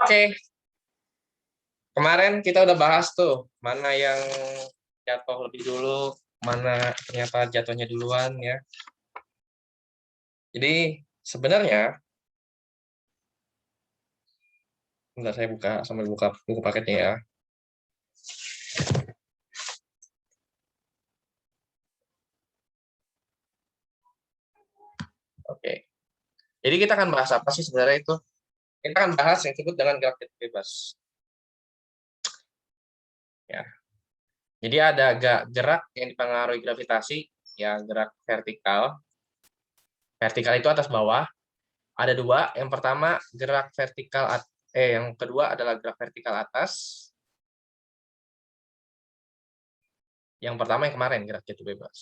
Oke, kemarin kita udah bahas tuh, mana yang jatuh lebih dulu, mana ternyata jatuhnya duluan ya. Jadi sebenarnya, bentar saya buka sambil buka buku paketnya ya. Oke, jadi kita akan bahas apa sih sebenarnya itu? Kita akan bahas yang disebut dengan gerak jatuh bebas. Ya, jadi ada gerak yang dipengaruhi gravitasi, ya gerak vertikal. Vertikal itu atas bawah. Ada dua. Yang pertama gerak vertikal, yang kedua adalah gerak vertikal atas. Yang pertama yang kemarin gerak jatuh bebas.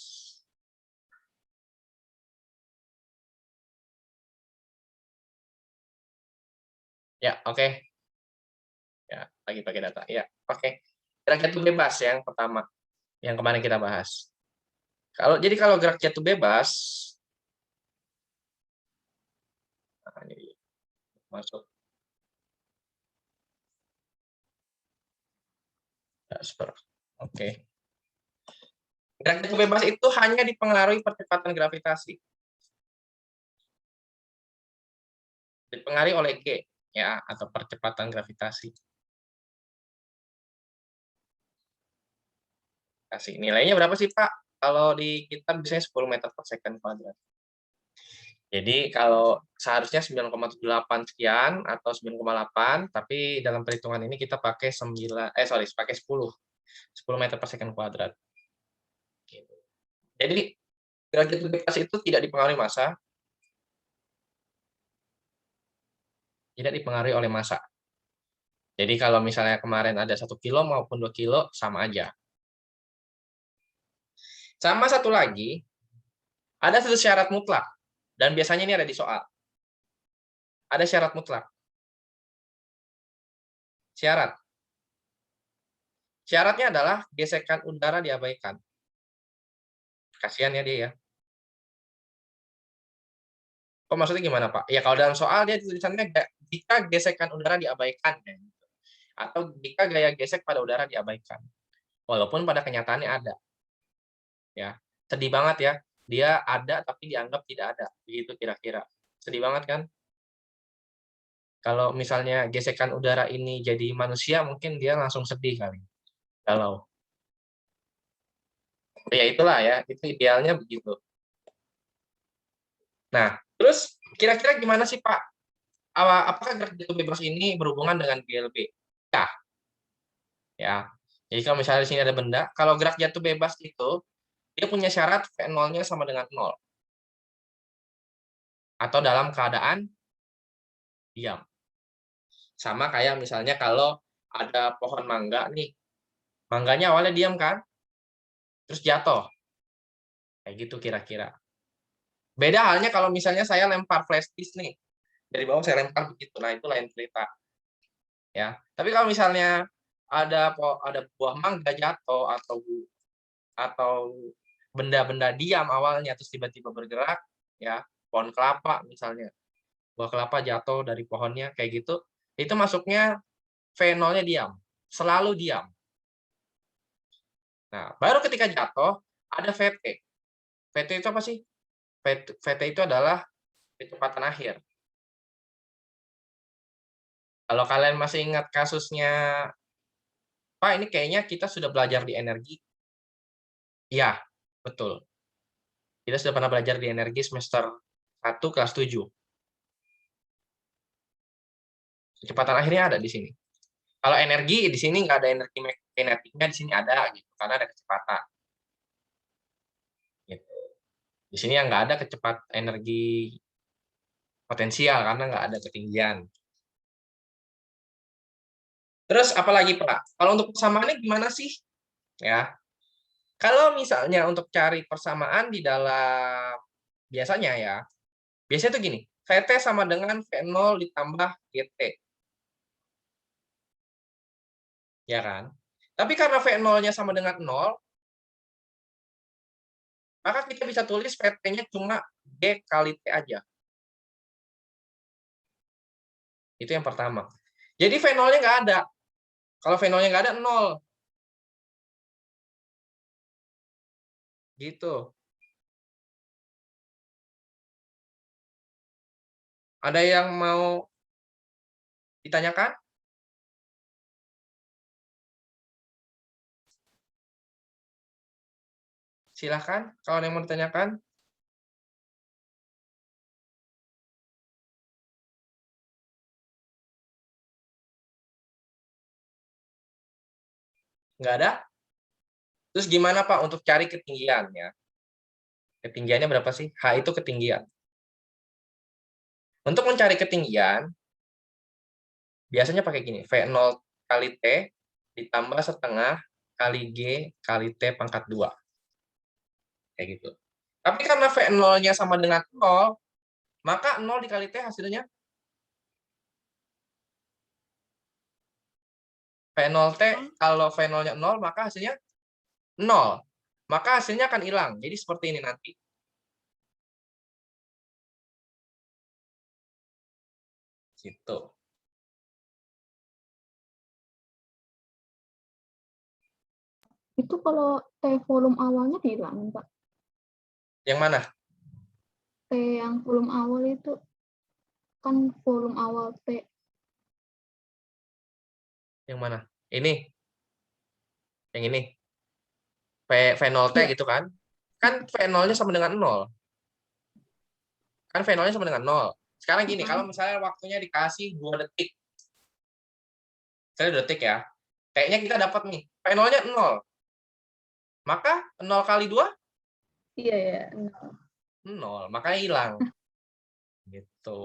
Ya, oke. Ya, lagi pakai data. Ya, oke. Gerak jatuh bebas yang pertama, yang kemarin kita bahas. Kalau gerak jatuh bebas, nah, ini masuk. Oke. Gerak jatuh bebas itu hanya dipengaruhi percepatan gravitasi. Dipengaruhi oleh G, ya, atau percepatan gravitasi. Kasih nilainya berapa sih, Pak? Kalau di kita biasanya 10 meter per second kuadrat. Jadi kalau seharusnya 9,78 sekian atau 9,8, tapi dalam perhitungan ini kita pakai pakai 10 meter per second kuadrat. Gitu. Jadi gerak jatuh bebas itu tidak dipengaruhi massa, tidak dipengaruhi oleh massa. Jadi kalau misalnya kemarin ada 1 kilo maupun 2 kilo sama aja. Sama satu lagi, ada satu syarat mutlak, dan biasanya ini ada di soal. Ada syarat mutlak. Syarat. Syaratnya adalah gesekan udara diabaikan. Kasihan ya dia ya. Oh, maksudnya gimana, Pak? Ya kalau dalam soal dia tulisannya jika gesekan udara diabaikan, ya, gitu. Atau jika gaya gesek pada udara diabaikan. Walaupun pada kenyataannya ada. Ya, sedih banget ya. Dia ada tapi dianggap tidak ada. Begitu kira-kira. Sedih banget kan? Kalau misalnya gesekan udara ini jadi manusia, mungkin dia langsung sedih kali. Kalau ya itulah ya, itu idealnya begitu. Nah, terus kira-kira gimana sih, Pak? Apakah gerak jatuh bebas ini berhubungan dengan GLB? Ya, ya. Jadi kalau misalnya di sini ada benda, kalau gerak jatuh bebas itu dia punya syarat V0-nya sama dengan 0 atau dalam keadaan diam. Sama kayak misalnya kalau ada pohon mangga nih, mangganya awalnya diam kan, terus jatuh. Kayak gitu kira-kira. Beda halnya kalau misalnya saya lempar flash disk nih, dari bawah saya lempar begitu. Nah, itu lain cerita, ya. Tapi kalau misalnya ada buah mangga jatuh atau benda-benda diam awalnya terus tiba-tiba bergerak, ya, pohon kelapa misalnya, buah kelapa jatuh dari pohonnya kayak gitu, itu masuknya V0-nya diam, selalu diam. Nah, baru ketika jatuh ada VT. VT itu apa sih? VT itu adalah kecepatan akhir. Kalau kalian masih ingat kasusnya, Pak, ini kayaknya kita sudah belajar di energi. Iya, betul. Kita sudah pernah belajar di energi semester 1 kelas 7. Kecepatan akhirnya ada di sini. Kalau energi di sini nggak ada energi kinetiknya, di sini ada gitu, karena ada kecepatan. Gitu. Di sini yang nggak ada energi potensial karena nggak ada ketinggian. Terus apalagi Pak? Kalau untuk persamaannya gimana sih? Ya, kalau misalnya untuk cari persamaan di dalam biasanya ya, biasanya tuh gini, VT sama dengan V0 ditambah GT, ya kan? Tapi karena V0-nya sama dengan 0, maka kita bisa tulis VT-nya cuma G kali T aja. Itu yang pertama. Jadi V0-nya nggak ada. Kalau V0-nya nggak ada, 0. Gitu. Ada yang mau ditanyakan? Silahkan, kalau ada yang mau ditanyakan. Nggak ada? Terus gimana Pak untuk cari ketinggiannya? Ketinggiannya berapa sih? H itu ketinggian. Untuk mencari ketinggian, biasanya pakai gini, V0 kali T ditambah setengah kali G kali T pangkat 2. Kayak gitu. Tapi karena V0-nya sama dengan 0, maka 0 dikali T hasilnya V0T. Kalau V0-nya 0, maka hasilnya 0. Maka hasilnya akan hilang. Jadi seperti ini nanti. Gitu. Itu kalau T volume awalnya dihilangin, Pak. Yang mana? T yang volume awal itu kan volume awal T. Yang mana? Ini. Yang ini. V0T Ya. gitu kan? Kan V0-nya sama dengan 0. Kan V0-nya sama dengan 0. Sekarang gini, kalau misalnya waktunya dikasih 2 detik. Saya 2 detik ya. Kayaknya kita dapat nih, V0-nya 0. Maka 0 kali 2? Iya, ya. 0. Makanya hilang. Gitu.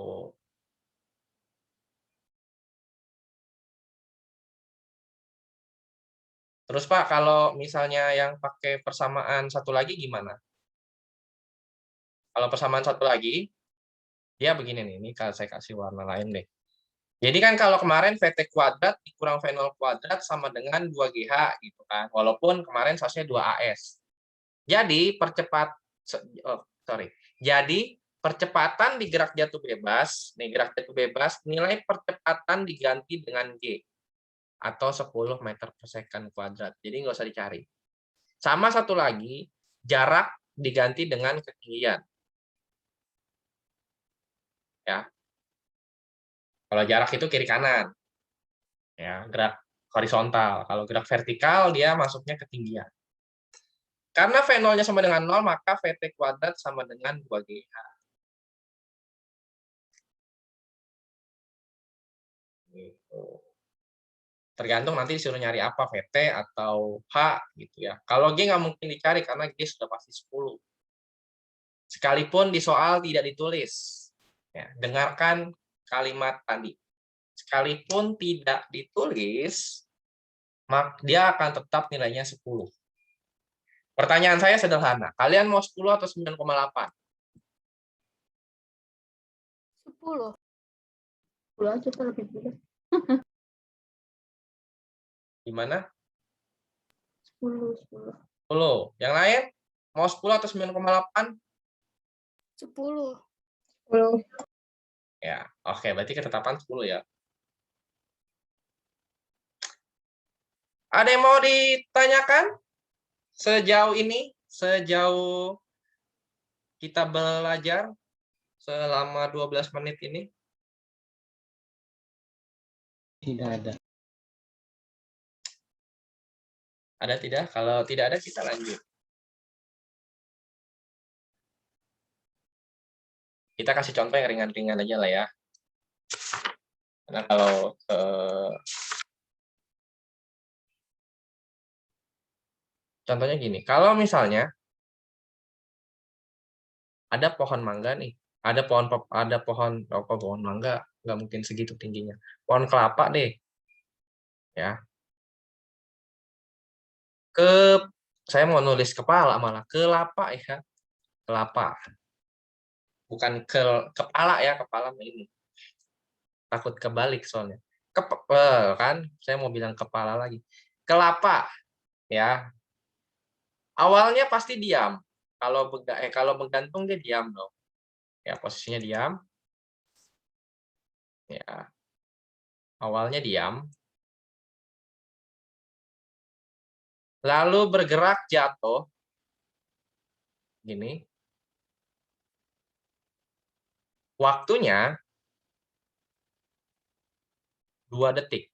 Terus Pak, kalau misalnya yang pakai persamaan satu lagi gimana? Kalau persamaan satu lagi, dia begini nih. Ini kalau saya kasih warna lain deh. Jadi kan kalau kemarin VT kuadrat dikurang V0 kuadrat sama dengan 2GH gitu kan. Walaupun kemarin seharusnya 2AS. Jadi Jadi percepatan di gerak jatuh bebas, nih gerak jatuh bebas, nilai percepatan diganti dengan G atau 10 meter per second kuadrat. Jadi nggak usah dicari. Sama satu lagi, jarak diganti dengan ketinggian. Ya. Kalau jarak itu kiri kanan. Ya, gerak horizontal. Kalau gerak vertikal dia masuknya ketinggian. Karena V0-nya sama dengan 0, maka VT kuadrat sama dengan 2GH. Gitu. Tergantung nanti disuruh nyari apa, VT atau H gitu ya. Kalau G nggak mungkin dicari karena G sudah pasti 10. Sekalipun di soal tidak ditulis. Ya, dengarkan kalimat tadi. Sekalipun tidak ditulis, dia akan tetap nilainya 10. Pertanyaan saya sederhana. Kalian mau 10 atau 9,8? 10. 10 aja Pak, lebih mudah. Gimana? 10, 10. 10. Yang lain? Mau 10 atau 9,8? 10. 10. Ya, oke. Berarti ketetapan 10 ya. Ada yang mau ditanyakan? Sejauh ini, sejauh kita belajar selama 12 menit ini? Tidak ada. Ada tidak? Kalau tidak ada, kita lanjut. Kita kasih contoh yang ringan-ringan aja lah ya. Karena kalau contohnya gini, kalau misalnya ada pohon mangga nih, ada pohon mangga, nggak mungkin segitu tingginya. Pohon kelapa deh, ya. Saya mau nulis kepala malah kelapa ya, kelapa. Bukan kepala ya, kepala ini. Takut kebalik soalnya. Kan, saya mau bilang kepala lagi. Kelapa, ya. Awalnya pasti diam. Kalau menggantung dia diam dong. Ya, posisinya diam. Ya. Awalnya diam. Lalu bergerak jatuh. Gini. Waktunya 2 detik.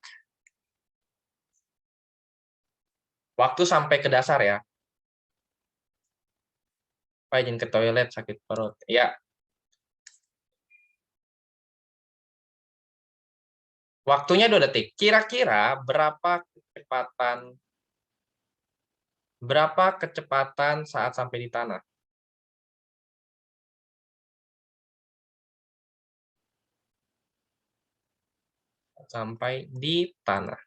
Waktu sampai ke dasar ya. Pak izin ke toilet, sakit perut. Ya. Waktunya 2 detik. Kira-kira berapa kecepatan saat sampai di tanah? Sampai di tanah.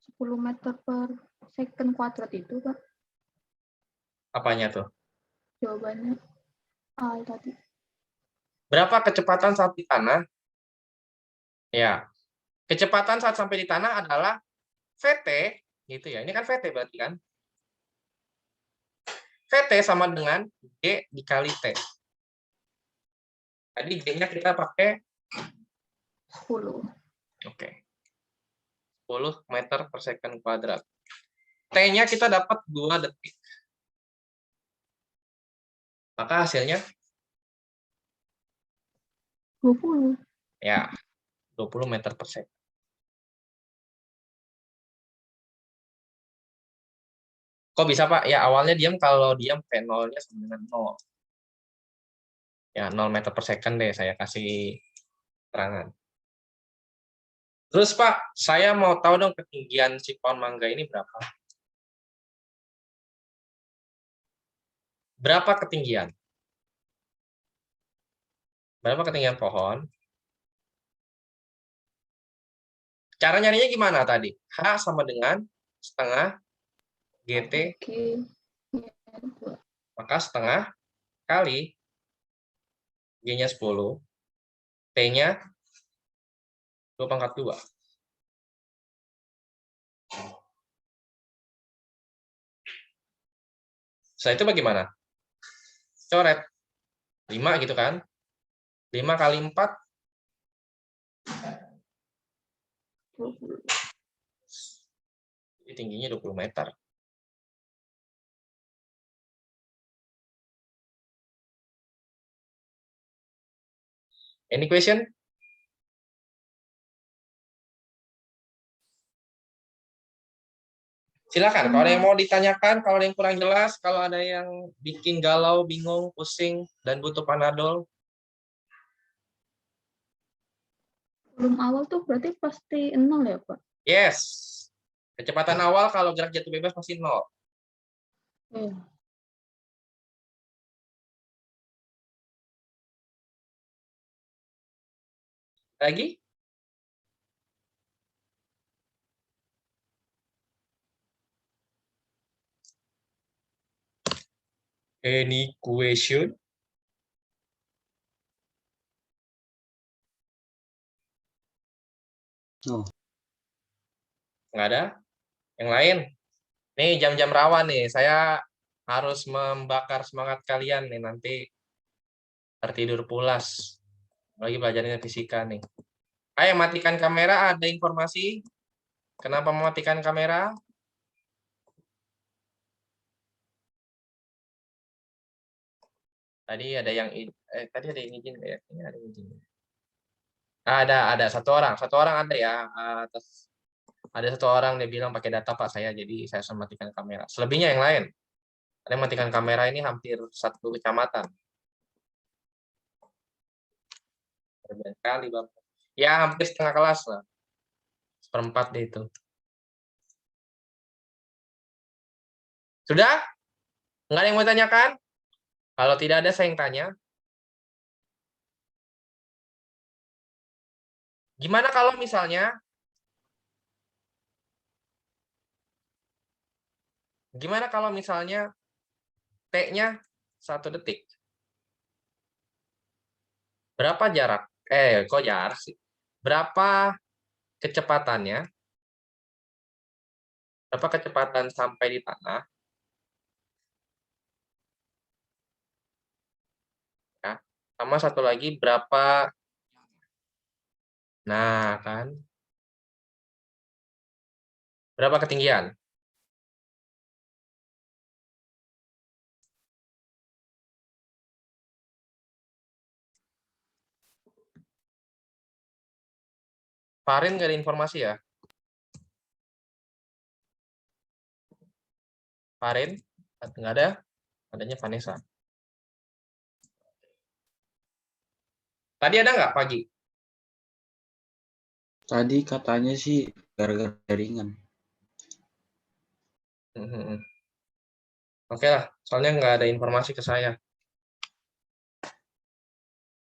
Sepuluh meter per second kuadrat itu, Pak. Apanya tuh? Jawabannya A tadi. Berapa kecepatan saat di tanah? Ya. Kecepatan saat sampai di tanah adalah VT, gitu ya. Ini kan VT berarti kan? VT sama dengan G dikali T. Tadi G-nya kita pakai 10. Oke. 10 meter per second kuadrat. T-nya kita dapat 2 detik. Maka hasilnya 20. ya 20 meter per second. Kok bisa, Pak? Ya awalnya diam, kalau diam V0-nya sama dengan 0. Ya 0 meter per second deh saya kasih keterangan. Terus Pak, saya mau tahu dong ketinggian si pohon mangga ini berapa? Berapa ketinggian? Berapa ketinggian pohon? Cara nyarinya gimana tadi? H sama dengan setengah GT, Oke. Ya, 2. maka setengah kali G-nya 10, T-nya 2/2. Setelah itu bagaimana? Coret. 5 gitu kan? 5 kali 4, 20. jadi tingginya 20 meter. Any question? Silakan, kalau ada yang mau ditanyakan, kalau ada yang kurang jelas, kalau ada yang bikin galau, bingung, pusing, dan butuh panadol. Volume awal tuh berarti pasti 0 ya, Pak? Yes. Kecepatan awal kalau gerak jatuh bebas pasti 0. Iya. Lagi? Any question? Oh, Nggak ada? Yang lain? Nih jam-jam rawan nih, saya harus membakar semangat kalian nih nanti tertidur pulas. Lagi belajarnya fisika nih. Ayo matikan kamera, ada informasi? Kenapa mematikan kamera? Tadi ada yang tadi ada yang izin nggak ya? Kayaknya ada yang izin. Ada satu orang ada ya. Ada satu orang dia bilang pakai data Pak saya, jadi saya harus matikan kamera. Selebihnya yang lain. Ada yang matikan kamera ini hampir satu kecamatan. Berapa kali Bapak? Ya hampir setengah kelas lah. Seperempat deh itu. Sudah? Nggak ada yang mau tanyakan? Kalau tidak ada saya yang tanya. Gimana kalau misalnya T-nya 1 detik? Berapa jarak? Kok jarak sih? Berapa kecepatannya Berapa kecepatan sampai di tanah? Ya. Sama satu lagi berapa? Nah, kan? Berapa ketinggian? Farin nggak ada informasi ya? Farin? Nggak ada? Adanya Vanessa. Tadi ada nggak pagi? Tadi katanya sih gara-gara jaringan. Oke lah, soalnya nggak ada informasi ke saya.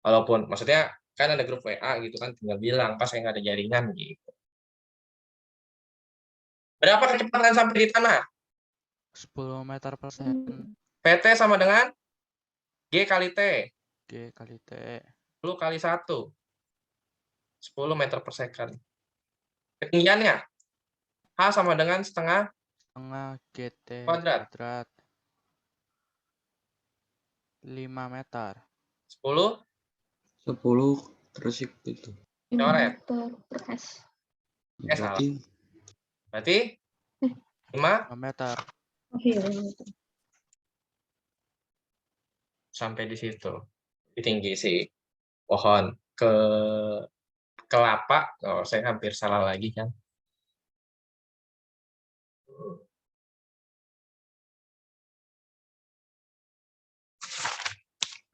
Walaupun, maksudnya kan ada grup WA gitu kan, tinggal bilang, pas saya nggak ada jaringan gitu. Berapa kecepatan sampai di tanah? 10 meter per second. PT sama dengan G kali T. G kali T. 10 kali 1. 10 meter per second. Ketinggiannya? H sama dengan setengah GT kuadrat. kuadrat. 5 meter. 10 10 terus itu. 5 coret. meter per S. Ya, Berarti 5 5 meter. Oke, 5 meter. sampai di situ. Tinggi sih pohon kelapa. Oh, saya hampir salah lagi kan.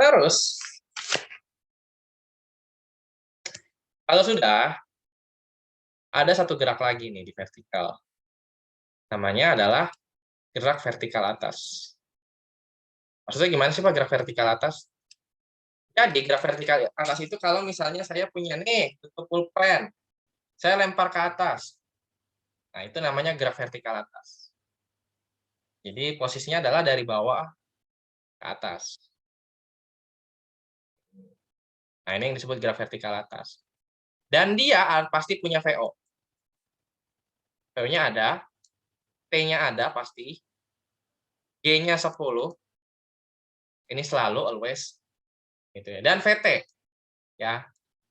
Terus, kalau sudah, ada satu gerak lagi nih di vertikal. Namanya adalah gerak vertikal atas. Maksudnya gimana sih Pak gerak vertikal atas? Jadi gerak vertikal atas itu kalau misalnya saya punya nih tutup pulpen, saya lempar ke atas. Nah, itu namanya gerak vertikal atas. Jadi posisinya adalah dari bawah ke atas. Nah, ini yang disebut gerak vertikal atas. Dan dia pasti punya VO. VO-nya ada, T-nya ada pasti, G-nya 10, ini selalu, always. Gitu ya. Dan VT, ya,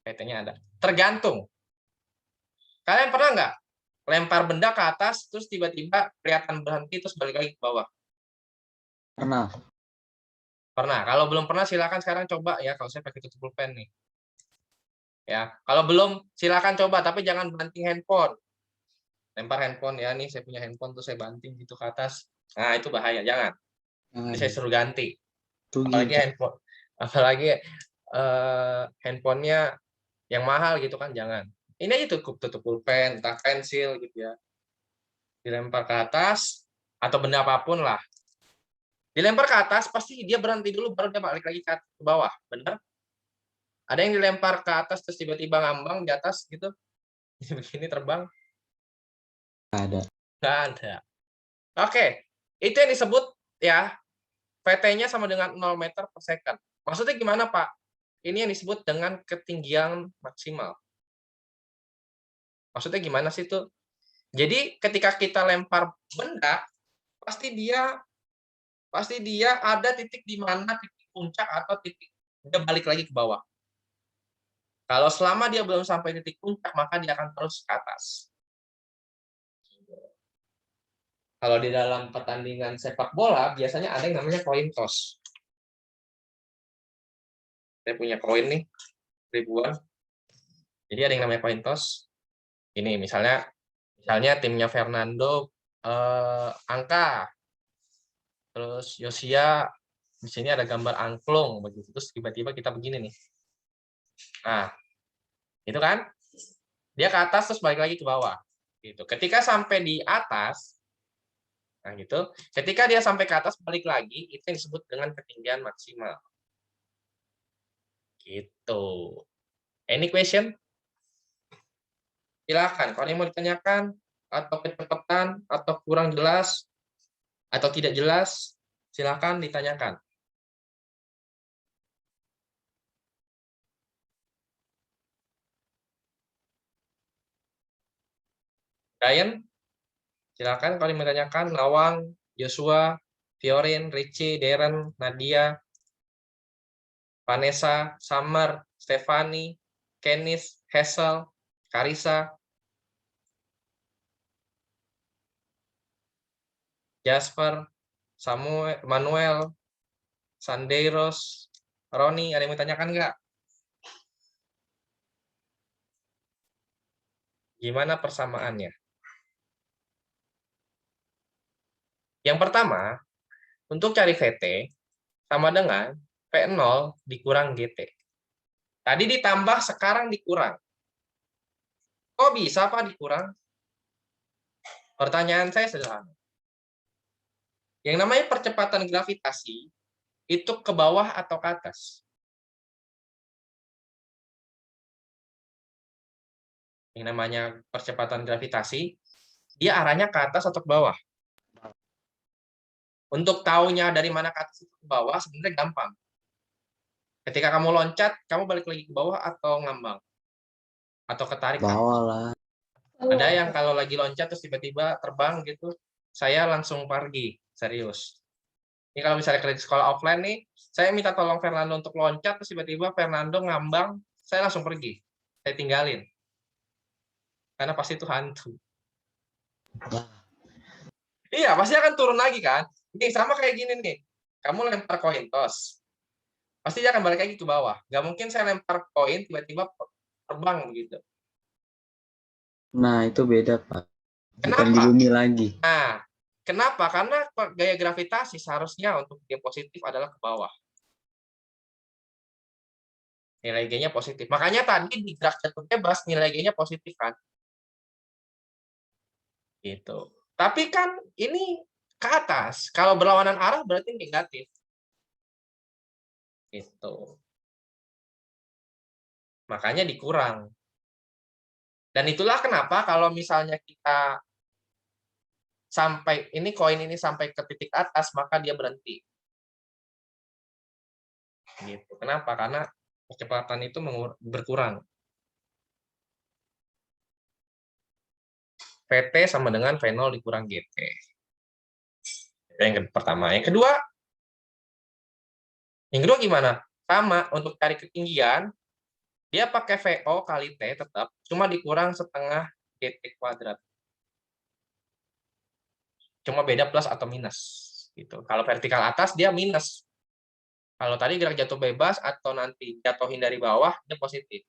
VT-nya ada. Tergantung. Kalian pernah nggak lempar benda ke atas, terus tiba-tiba kelihatan berhenti, terus balik lagi ke bawah? Pernah. Pernah. Kalau belum pernah, silakan sekarang coba ya. Kalau saya pakai tutup pulpen nih. Ya, kalau belum, silakan coba, tapi jangan banting handphone. Lempar handphone ya, nih saya punya handphone, tuh saya banting gitu ke atas. Nah, itu bahaya, jangan. Ini saya suruh ganti. Apalagi handphone, apalagi handphonenya yang mahal gitu kan, jangan. Ini aja tutup pulpen, entah pensil gitu ya. Dilempar ke atas, atau benda apapun lah. Dilempar ke atas, pasti dia berhenti dulu, baru dia balik lagi ke bawah. Benar? Ada yang dilempar ke atas, terus tiba-tiba ngambang di atas gitu. Begini terbang. Ada. Nggak ada. Oke, itu yang disebut ya, VT-nya sama dengan 0 meter per second. Maksudnya gimana, Pak? Ini yang disebut dengan ketinggian maksimal. Maksudnya gimana sih itu? Jadi ketika kita lempar benda, pasti dia ada titik di mana titik puncak atau titik dia balik lagi ke bawah. Kalau selama dia belum sampai titik puncak, maka dia akan terus ke atas. Kalau di dalam pertandingan sepak bola, biasanya ada yang namanya coin toss. Saya punya koin nih, ribuan. Jadi ada yang namanya coin toss. Ini misalnya timnya Fernando angka, terus Yosia di sini ada gambar angklung begitu. Terus tiba-tiba kita begini nih. Nah, itu kan dia ke atas terus balik lagi ke bawah. Gitu. Ketika sampai di atas, nah gitu. Ketika dia sampai ke atas balik lagi, itu yang disebut dengan ketinggian maksimal. Gitu. Any question? Silakan. Kalau yang mau ditanyakan atau kecepatan atau kurang jelas atau tidak jelas, silakan ditanyakan. Brian? Silakan kalau ditanyakan Nawang, Joshua, Fiorin, Richie, Darren, Nadia, Vanessa, Summer, Stefani, Kenis, Hazel, Karisa, Jasper, Samuel, Manuel, Sandeiros, Roni, ada yang mau tanyakan nggak? Gimana persamaannya? Yang pertama, untuk cari VT sama dengan P0 dikurang GT. Tadi ditambah, sekarang dikurang. Kok bisa, Pak, dikurang? Pertanyaan saya sederhana. Yang namanya percepatan gravitasi, itu ke bawah atau ke atas? Yang namanya percepatan gravitasi, dia arahnya ke atas atau ke bawah? Untuk taunya dari mana ke atas atau ke bawah, sebenarnya gampang. Ketika kamu loncat, kamu balik lagi ke bawah atau ngambang? Atau ketarik ke atas? Bawah lah. Ada yang kalau lagi loncat terus tiba-tiba terbang gitu, saya langsung pergi, serius. Ini kalau misalnya kredit sekolah offline nih, saya minta tolong Fernando untuk loncat, terus tiba-tiba Fernando ngambang, saya langsung pergi. Saya tinggalin. Karena pasti itu hantu. Wah. Iya, pasti akan turun lagi kan. Ini sama kayak gini nih. Kamu lempar koin toss. Pasti dia akan balik lagi ke bawah. Nggak mungkin saya lempar koin, tiba-tiba terbang begitu. Nah, itu beda, Pak. Bukan di Kenapa? bumi lagi. Nah, kenapa? Karena gaya gravitasi seharusnya untuk dia positif adalah ke bawah. Nilai G-nya positif. Makanya tadi di gerak jatuh bebas nilai G-nya positif kan. Gitu. Tapi kan ini ke atas. Kalau berlawanan arah berarti negatif. Gitu. Makanya dikurang. Dan itulah kenapa kalau misalnya kita sampai ini koin ini sampai ke titik atas, maka dia berhenti. Gitu. Kenapa? Karena kecepatan itu berkurang. VT sama dengan V0 dikurang GT. Yang pertama. Yang kedua gimana? Sama, untuk cari ketinggian, dia pakai VO kali T tetap, cuma dikurang setengah GT kuadrat. Cuma beda plus atau minus. Gitu. Kalau vertikal atas, dia minus. Kalau tadi gerak jatuh bebas atau nanti jatuhin dari bawah, dia positif.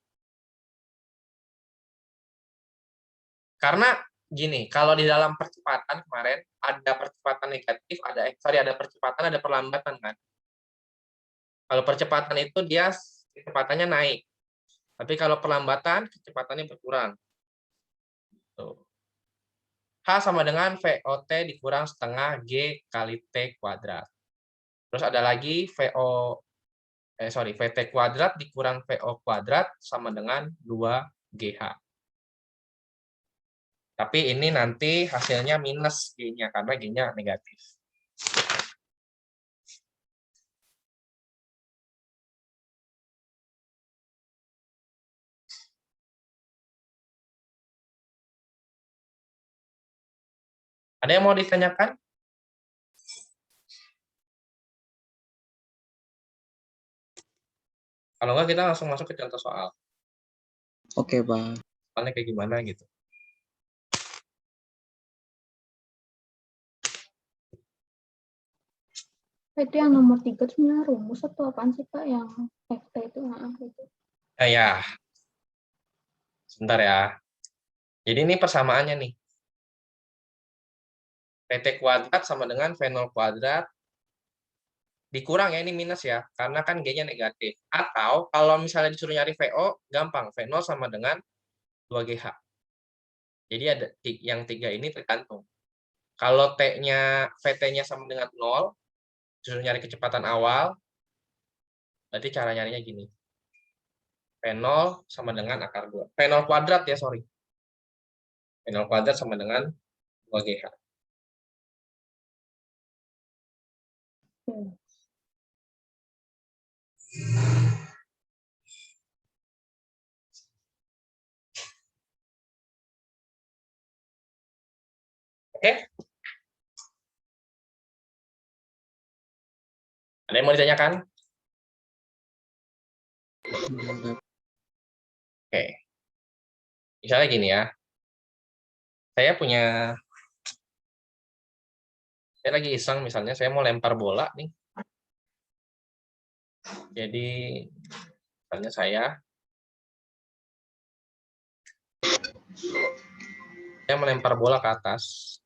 Karena gini, kalau di dalam percepatan kemarin, ada percepatan negatif, ada percepatan, ada perlambatan kan. Kalau percepatan itu dia kecepatannya naik. Tapi kalau perlambatan, kecepatannya berkurang. Tuh. H sama dengan VOT dikurang setengah G kali T kuadrat. Terus ada lagi VT kuadrat dikurang VO kuadrat sama dengan 2GH. Tapi ini nanti hasilnya minus G-nya, karena G-nya negatif. Ada yang mau ditanyakan? Kalau nggak, kita langsung masuk ke contoh soal. Oke, Pak. Soalnya kayak gimana gitu. Itu yang nomor 3 itu sebenarnya rumus atau apaan sih, Pak? Yang FT itu. Itu. Ya, sebentar ya. Jadi ini persamaannya nih. PT kuadrat sama dengan V0 kuadrat dikurang ya, ini minus ya, karena kan G-nya negatif. Atau kalau misalnya disuruh nyari VO, gampang. V0 sama dengan 2GH. Jadi ada yang 3 ini tergantung. Kalau VT-nya sama dengan 0, disuruh nyari kecepatan awal, berarti cara nyarinya gini. V0 sama dengan akar 2. V0 kuadrat ya, sorry. V0 kuadrat sama dengan 2GH. Oke? Ada yang mau ditanyakan? Enggak. Oke. Misalnya gini ya. Saya lagi iseng misalnya, saya mau lempar bola nih. Jadi, misalnya saya melempar bola ke atas.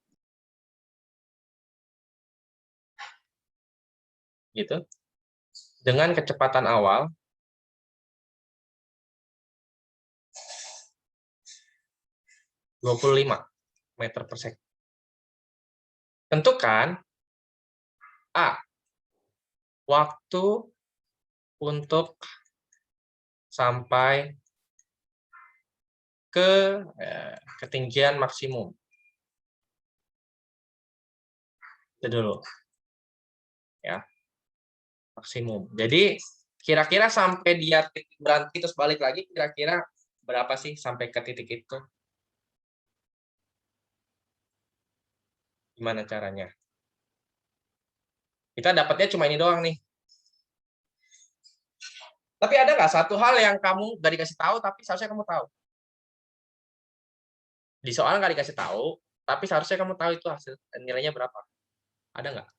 Gitu. Dengan kecepatan awal 25 meter per second. Tentukan A. Waktu untuk sampai ke ketinggian maksimum. Itu dulu. Ya. Maksimum. Jadi kira-kira sampai dia berhenti terus balik lagi, kira-kira berapa sih sampai ke titik itu? Gimana caranya? Kita dapatnya cuma ini doang nih. Tapi ada nggak satu hal yang kamu nggak dikasih tahu, tapi seharusnya kamu tahu? Di soal nggak dikasih tahu, tapi seharusnya kamu tahu itu hasil nilainya berapa? Ada nggak?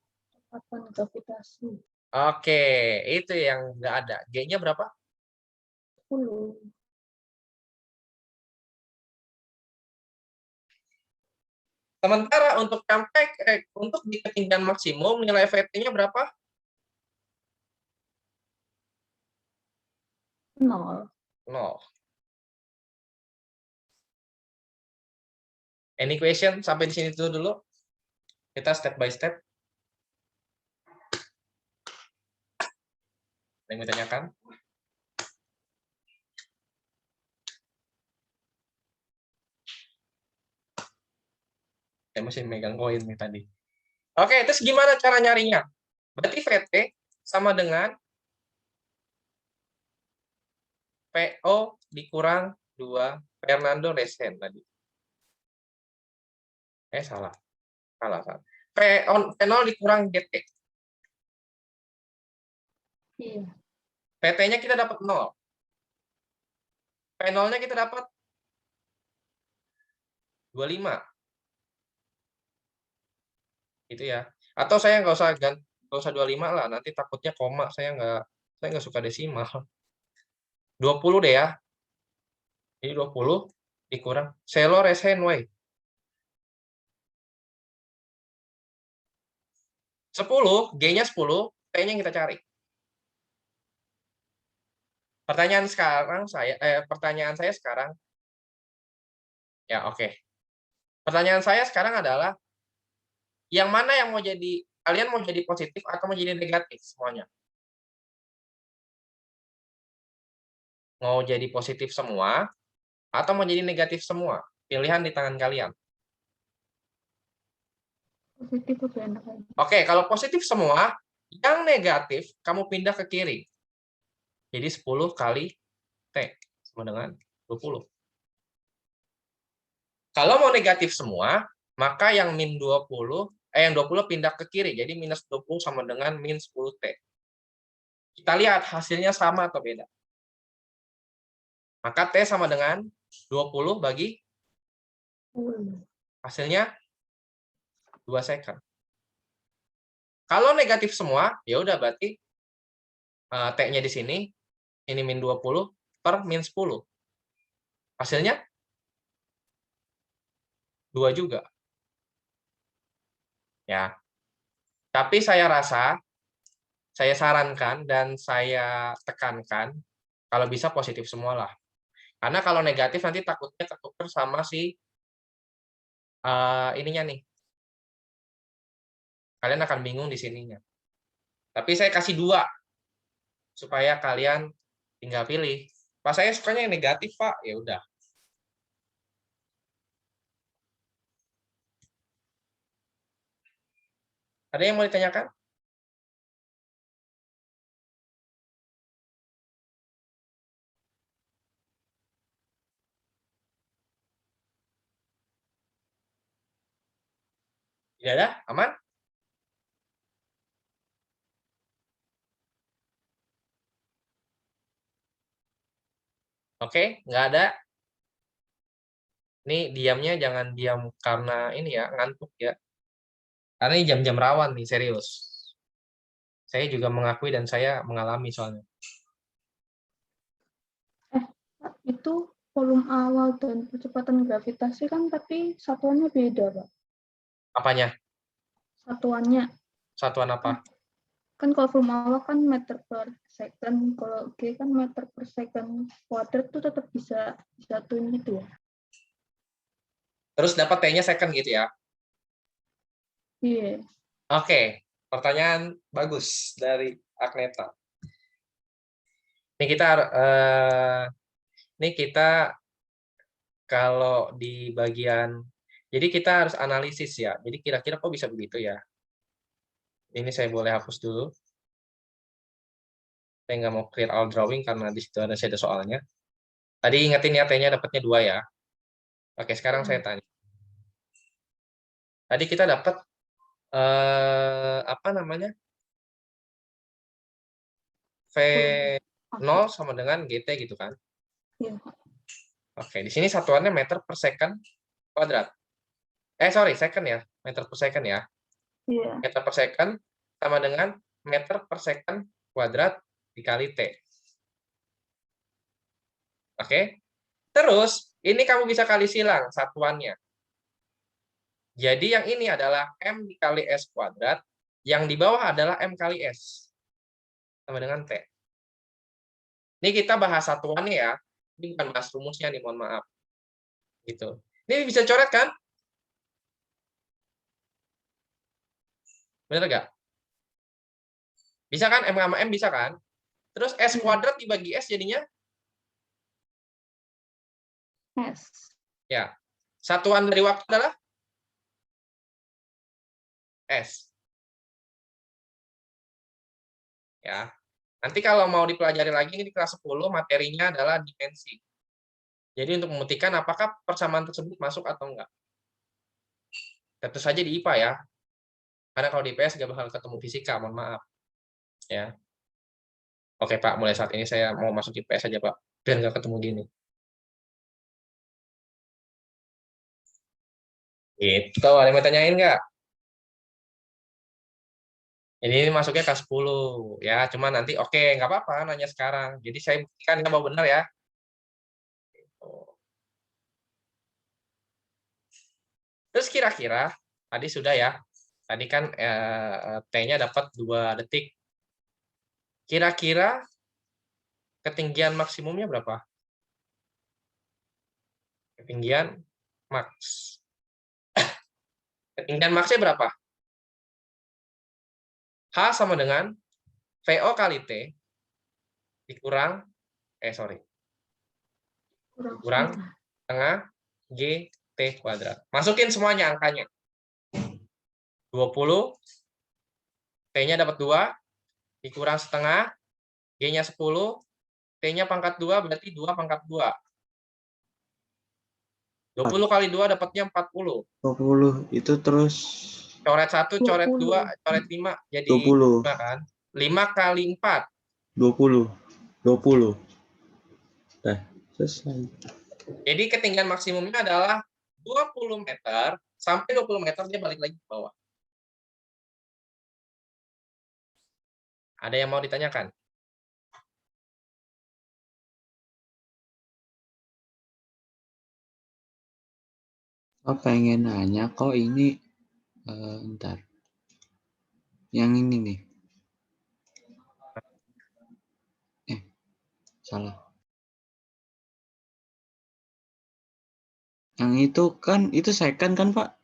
Kapan gravitasi? Oke, itu yang nggak ada. G-nya berapa? 10. Sementara untuk untuk di ketinggian maksimum nilai VT-nya berapa? 0. 0. Any question sampai di sini dulu? Kita step by step. Ada yang mau ditanyakan? Saya masih megang koin nih tadi. Oke, terus gimana cara nyarinya? Berarti VT sama dengan PO dikurang 2 Fernando Resen tadi. Salah. Salah. P0 dikurang GT. Iya. PT-nya kita dapat 0. P0-nya kita dapat 25. Gitu ya. Atau saya nggak usah 25 lah, nanti takutnya koma, saya nggak suka desimal. 20 deh ya. Jadi 20 dikurang Selo Resen way. 10, G-nya 10, T-nya kita cari. Pertanyaan saya sekarang, ya oke. Pertanyaan saya sekarang adalah, yang mana yang kalian mau jadi positif atau mau jadi negatif semuanya? Mau jadi positif semua atau mau jadi negatif semua? Pilihan di tangan kalian. Positif lebih enak aja. Oke, kalau positif semua, yang negatif kamu pindah ke kiri. Jadi 10 kali T sama dengan 20. Kalau mau negatif semua, maka yang yang 20 pindah ke kiri. Jadi minus 20 sama dengan min 10T. Kita lihat hasilnya sama atau beda. Maka T sama dengan 20 bagi hasilnya 2 second. Kalau negatif semua, ya udah berarti T-nya di sini, ini min 20 per min 10. Hasilnya 2 juga. Ya. Tapi saya sarankan dan saya tekankan, kalau bisa positif semua lah. Karena kalau negatif nanti takutnya ketuker sama si ininya nih. Kalian akan bingung di sininya. Tapi saya kasih 2 supaya kalian tinggal pilih. Pak, saya sukanya yang negatif, Pak. Ya udah. Ada yang mau ditanyakan? Tidak ada? Aman? Oke, nggak ada. Ini diamnya jangan diam karena ini ya, ngantuk ya. Karena ini jam-jam rawan nih, serius. Saya juga mengakui dan saya mengalami soalnya. Pak, itu volume awal dan percepatan gravitasi kan tapi satuannya beda, Pak. Apanya? Satuannya. Satuan apa? Kan kalau volume awal kan meter per second, kalau G kan meter per second kuadrat tuh tetap bisa disatuin gitu ya? Terus dapat T-nya second gitu ya? Iya. Oke, pertanyaan bagus dari Agneta. Ini kita kalau di bagian, jadi kita harus analisis ya. Jadi kira-kira kok bisa begitu ya? Ini saya boleh hapus dulu. Saya nggak mau clear all drawing karena di situ ada soalnya. Tadi ingetin ya, T-nya dapatnya 2 ya. Oke, sekarang saya tanya. Tadi kita dapat apa namanya? V0 sama dengan GT gitu kan? Iya. Oke, di sini satuannya meter per second kuadrat. Sorry, second ya. Meter per second ya. Iya. Meter per second sama dengan meter per second kuadrat dikali T. Oke? Terus, ini kamu bisa kali silang satuannya. Jadi yang ini adalah M dikali S kuadrat, yang di bawah adalah M kali S. Sama dengan T. Ini kita bahas satuannya ya. Ini bukan bahas rumusnya nih, mohon maaf. Gitu. Ini bisa coret kan? Bener nggak? Bisa kan? M sama M bisa kan? Terus S kuadrat dibagi S jadinya? S. Ya. Satuan dari waktu adalah? S. Ya. Nanti kalau mau dipelajari lagi, ini di kelas 10, materinya adalah dimensi. Jadi untuk membuktikan apakah persamaan tersebut masuk atau enggak. Tentu saja di IPA ya. Karena kalau di IPS nggak bakal ketemu fisika, mohon maaf. Ya. Oke Pak, mulai saat ini saya mau masuk IPS saja Pak. Biar nggak ketemu gini. Gitu, ada yang mau tanyain nggak? Ini masuknya kelas 10 ya, cuma nanti oke, nggak apa-apa nanya sekarang. Jadi saya buktikan ya mau benar ya. Terus kira-kira tadi sudah ya. Tadi kan T-nya dapat 2 detik. Kira-kira ketinggian maksimumnya berapa? Ketinggian max. Ketinggian maksnya berapa? H sama dengan VO kali T dikurang kurang setengah G T kuadrat. Masukin semuanya angkanya. 20, T-nya dapat 2, dikurang setengah, G-nya 10, T-nya pangkat 2, berarti 2 pangkat 2. 20 kali 2 dapatnya 40. 20 itu terus Coret 1, coret 2, 20. coret 5, jadi 20. 5 kan? 5 kali 4. 20. 20. Dah, selesai. Jadi ketinggian maksimumnya adalah 20 meter, sampai 20 meter dia balik lagi ke bawah. Ada yang mau ditanyakan? Oh, pengen nanya kok ini ntar. Yang ini nih. Salah. Yang itu kan itu second kan, Pak?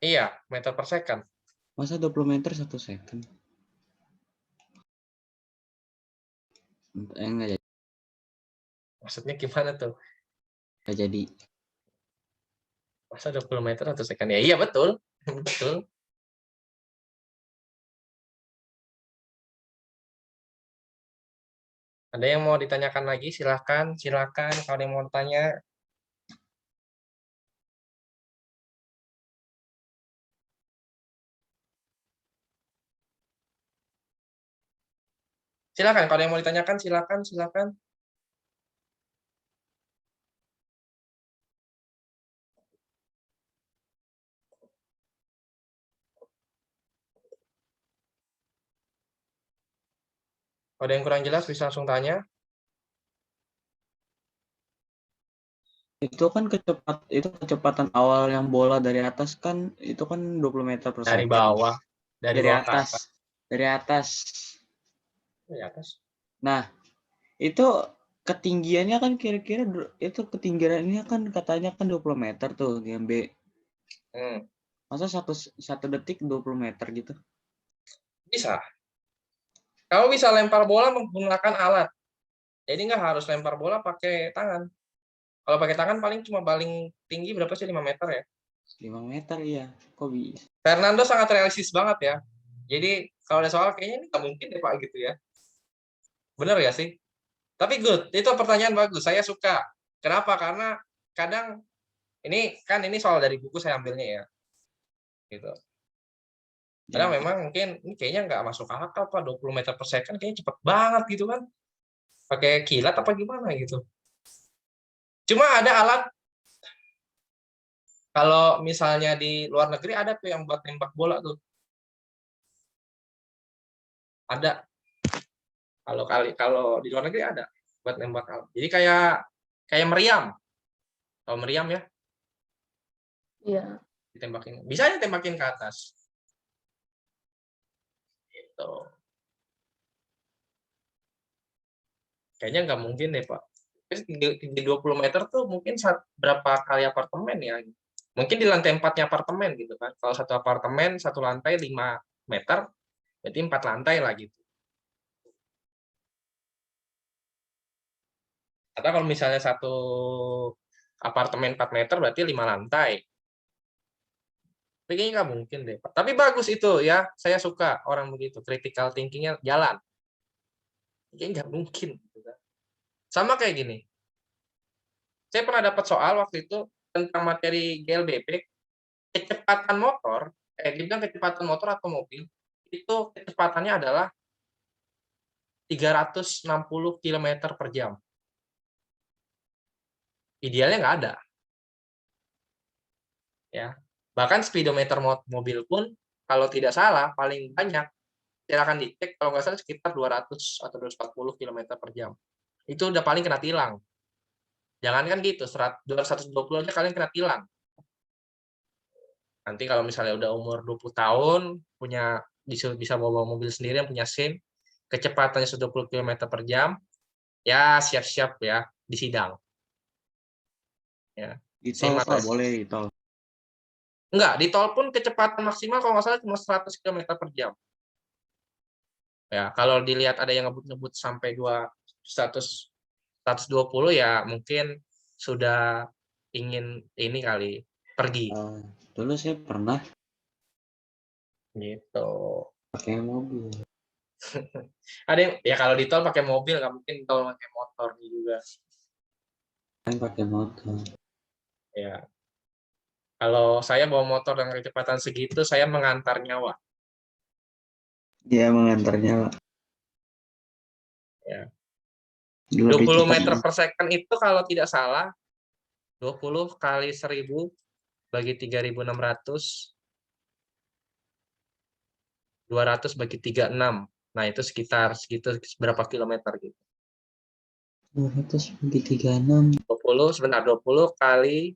Iya, meter per second. Masa 20 meter 1 second? Enggak jadi. Maksudnya gimana tuh? Enggak jadi. Masa 20 meter 1 second? Ya iya betul. Betul. Ada yang mau ditanyakan lagi? Silakan, silakan kalau ada yang mau tanya. Silakan, kalau yang mau ditanyakan silakan, silakan. Kalau ada yang kurang jelas bisa langsung tanya. Itu kan kecepatan awal yang bola dari atas kan itu kan 20 meter per Dari second. bawah, dari Dari bawah ke atas. atas. Dari atas. Dari atas. Nah, itu ketinggiannya kan kira-kira itu ketinggiannya kan katanya kan 20 meter tuh yang B. Masa satu detik 20 meter gitu? Bisa. Kamu bisa lempar bola menggunakan alat. Jadi nggak harus lempar bola pakai tangan. Kalau pakai tangan paling cuma paling tinggi berapa sih, 5 meter ya? 5 meter ya. Kok bisa? Fernando sangat realistis banget ya. Jadi kalau ada soal kayaknya ini nggak mungkin deh Pak gitu ya. Bener ya sih? Tapi good, itu pertanyaan bagus. Saya suka. Kenapa? Karena kadang ini soal dari buku saya ambilnya ya. Gitu. Karena Ya. memang mungkin ini kayaknya nggak masuk akal Pak, 20 meter per second kayaknya cepet banget gitu kan. Pakai kilat apa gimana gitu. Cuma ada alat, kalau misalnya di luar negeri ada tuh yang buat nembak bola tuh. Ada. Kalau di luar negeri ada buat nembak. Jadi kayak meriam. Kalau meriam ya, Iya. ditembakin. Bisa aja tembakin ke atas. Gitu. Kayaknya nggak mungkin deh, Pak. Terus di 20 meter tuh mungkin berapa kali apartemen ya? Mungkin di lantai 4-nya apartemen gitu kan. Kalau satu apartemen, satu lantai 5 meter, berarti 4 lantai lah gitu. Atau kalau misalnya satu apartemen 4 meter, berarti 5 lantai. Tapi kayaknya nggak mungkin deh, Pak. Tapi bagus itu ya, saya suka orang begitu. Critical thinking-nya jalan. Kayaknya nggak mungkin. Gitu kan. Sama kayak gini. Saya pernah dapat soal waktu itu tentang materi GLBP, kecepatan motor, dibilang kecepatan motor atau mobil, itu kecepatannya adalah 360 km per jam. Idealnya nggak ada. Ya. Bahkan speedometer mobil pun, kalau tidak salah, paling banyak, silakan dicek, kalau nggak salah sekitar 200 atau 240 km per jam. Itu udah paling kena tilang. Jangankan gitu, 220 aja kalian kena tilang. Nanti kalau misalnya udah umur 20 tahun, bisa bawa mobil sendiri yang punya SIM, kecepatannya 120 km per jam, ya siap-siap ya di sidang. Ya. Di tol Pak, boleh di tol. Enggak, di tol pun kecepatan maksimal kalau nggak salah cuma 100 km per jam. Ya, kalau dilihat ada yang ngebut-ngebut sampai 120 ya mungkin sudah ingin ini kali pergi. Dulu saya pernah Gitu. pakai mobil. Ada yang ya kalau di tol pakai mobil, nggak mungkin tol pakai motor juga. Kan pakai motor. Ya. Kalau saya bawa motor dengan kecepatan segitu, saya mengantar nyawa. Dia mengantarnya Pak. Ya. Lebih 20 cepat. meter per second itu kalau tidak salah 20 kali 1000 bagi 3600, 200 bagi 36. Nah, itu sekitar segitu berapa kilometer gitu. 200 bagi 36. 20 sebentar, 20 kali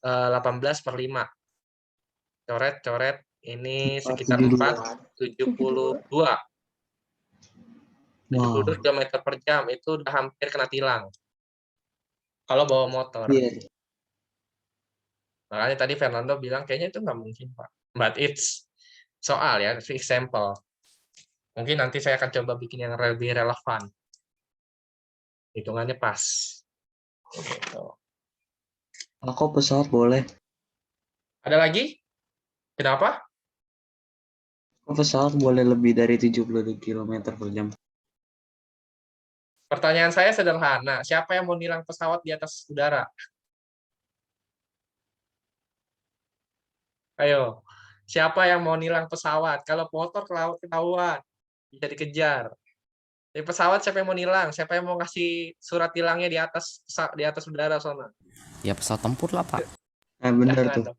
18 per 5. Coret ini sekitar 4, 72. 72 km per jam itu udah hampir kena tilang. Kalau bawa motor. Iya. Makanya tadi Fernando bilang kayaknya itu nggak mungkin, Pak. But it's soal ya, it's example. Mungkin nanti saya akan coba bikin yang lebih relevan. Hitungannya pas. Gitu. Aku pesawat boleh. Ada lagi? Kenapa? Aku pesawat boleh lebih dari 70 km per jam. Pertanyaan saya sederhana. Siapa yang mau nilang pesawat di atas udara? Ayo. Siapa yang mau nilang pesawat? Kalau motor ketahuan. Bisa dikejar. Di pesawat siapa yang mau nilang? Siapa yang mau ngasih surat tilangnya di atas udara sana? Ya pesawat tempur lah, Pak. Nah, bener Jangan tuh. dong.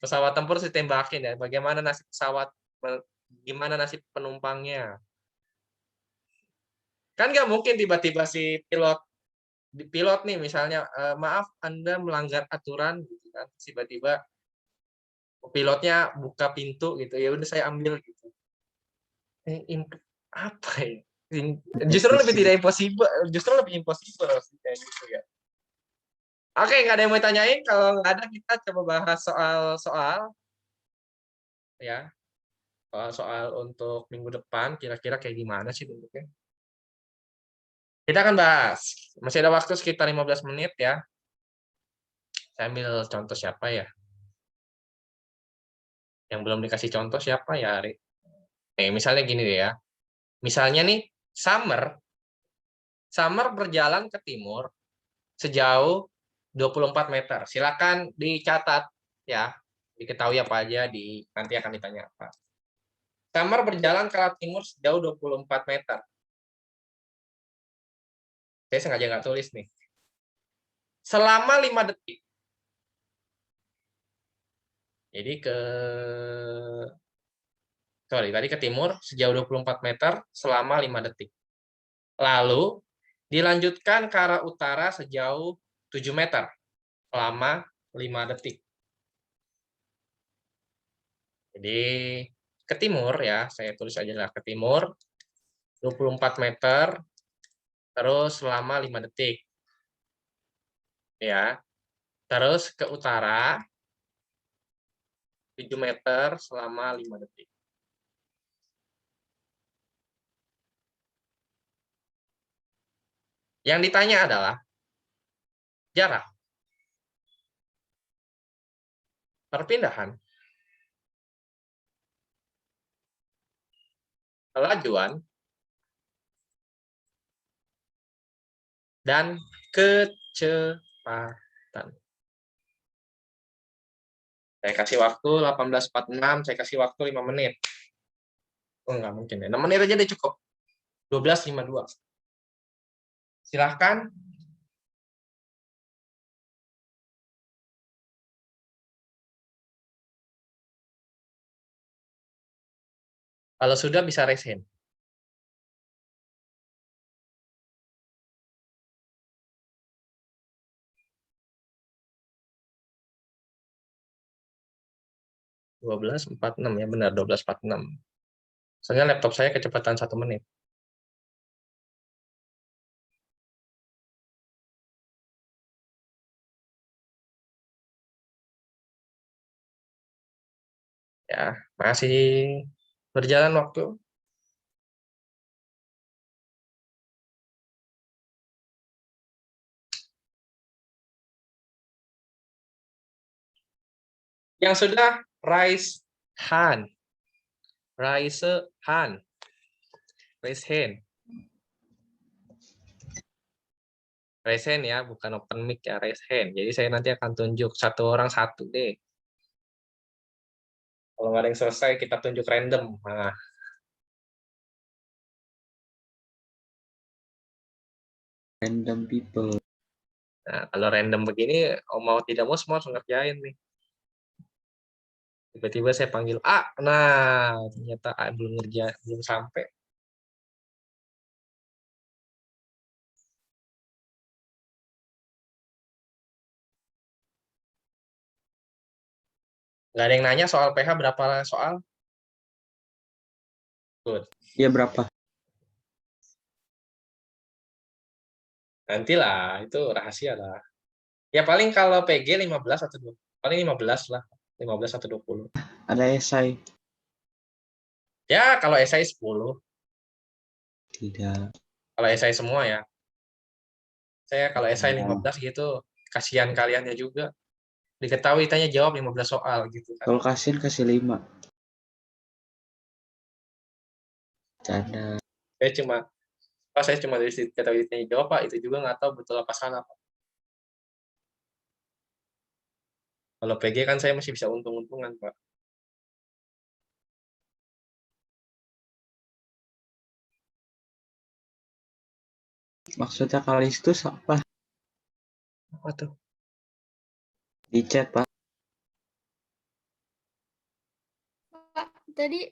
Pesawat tempur ditembakin ya. Bagaimana nasib pesawat? Gimana nasib penumpangnya? Kan nggak mungkin tiba-tiba si pilot nih misalnya, maaf Anda melanggar aturan gitu kan. Tiba-tiba pilotnya buka pintu gitu. Ya udah saya ambil gitu. Apa ya? Justru lebih tidak impossible, justru lebih impossible sih kayak gitu ya. Oke, nggak ada yang mau tanyain. Kalau nggak ada, kita coba bahas soal-soal ya. Soal untuk minggu depan, kira-kira kayak gimana sih bentuknya? Kita akan bahas. Masih ada waktu sekitar 15 menit ya. Saya ambil contoh siapa ya? Yang belum dikasih contoh siapa ya, Ari? Misalnya gini deh ya. Misalnya nih, Summer berjalan ke timur sejauh 24 meter. Silakan dicatat ya. Diketahui apa aja, nanti akan ditanya apa. Summer berjalan ke arah timur sejauh 24 meter. Saya sengaja nggak tulis nih. Selama 5 detik. Jadi tadi ke timur sejauh 24 meter selama 5 detik. Lalu dilanjutkan ke arah utara sejauh 7 meter selama 5 detik. Jadi ke timur ya, saya tulis aja lah ke timur 24 meter terus selama 5 detik. Ya. Terus ke utara 7 meter selama 5 detik. Yang ditanya adalah jarak perpindahan, kelajuan, dan kecepatan. Saya kasih waktu 18.46, saya kasih waktu 5 menit. Oh, enggak mungkin ya. 6 menit aja deh cukup. 12.52. Silahkan. Kalau sudah bisa raise hand. (12.46) ya, benar 12.46. Soalnya laptop saya kecepatan 1 menit. Ya, masih berjalan waktu. Yang sudah raise hand. Raise hand. Raise hand. Raise hand ya, bukan open mic ya, raise hand. Jadi saya nanti akan tunjuk satu orang satu deh. Kalau nggak ada yang selesai, kita tunjuk random. Nah, Random people. Nah, kalau random begini, mau tidak mau semua harus ngerjain nih. Tiba-tiba saya panggil A, nah ternyata A belum sampai. Nggak ada yang nanya soal PH berapa soal? Good. Iya berapa? Nantilah, itu rahasia lah. Ya paling kalau PG 15 atau 20. Paling 15 lah. 15 atau 20. Ada esai? Ya, kalau esai 10. Tidak. Kalau esai semua ya. Saya kalau esai Ya. 15 gitu, kasihan kaliannya juga. Diketahui tanya jawab 15 soal gitu kan. Kalau kasihin kasih 5. Canda. Saya cuma diketahui tanya jawab Pak, itu juga nggak tahu betul apa salah Pak. Kalau PG kan saya masih bisa untung-untungan Pak. Maksudnya Kalistus apa? Apa tuh? Di chat, Pak. Pak, tadi